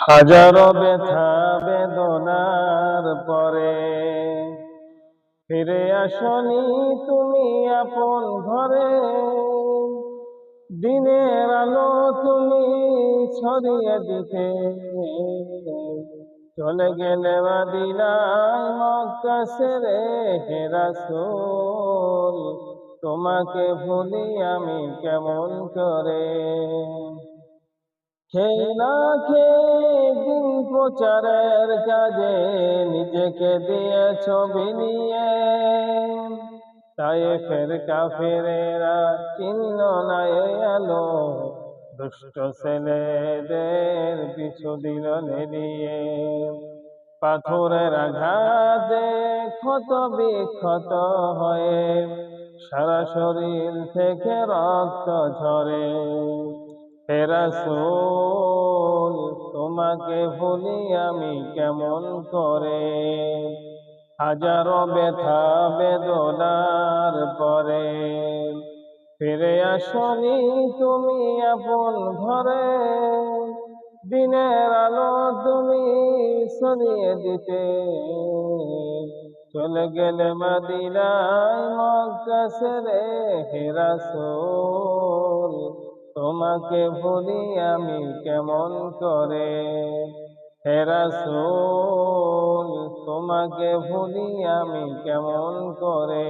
হাজারো ব্যথা বেদনার পরে ফিরে আসনি তুমি আপন ঘরে। দিনের আলো তুমি ছড়িয়ে দিতে চলে গেলে মদিনায় মক্কা ছেড়ে। হে রাসূল তোমাকে ভুলি আমি কেমন করে। খেয়ে না খেয়ে দিন প্রচারের কাজে নিজেকে দিয়েছ বিলিয়ে। তায়েফের কাফেরেরা চিহ্ন নাই আলো, দুষ্ট ছেলেদের পিছু দিল নেলিয়ে। পাথরের আঘাতে ক্ষত বিক্ষত হয়ে সারা শরীর থেকে রক্ত ঝরে। হে রাসূল তোমাকে ভুলি আমি কেমন করে। হাজারো ব্যথা বেদনার পরে ফিরে আসনি তুমি আপন ঘরে। দিনের আলো তুমি ছড়িয়ে দিতে চলে গেলে মদিনায় মক্কা ছেড়ে। হে রাসূল তোমাকে ভুলি আমি কেমন করে। হে রাসূল তোমাকে ভুলি আমি কেমন করে।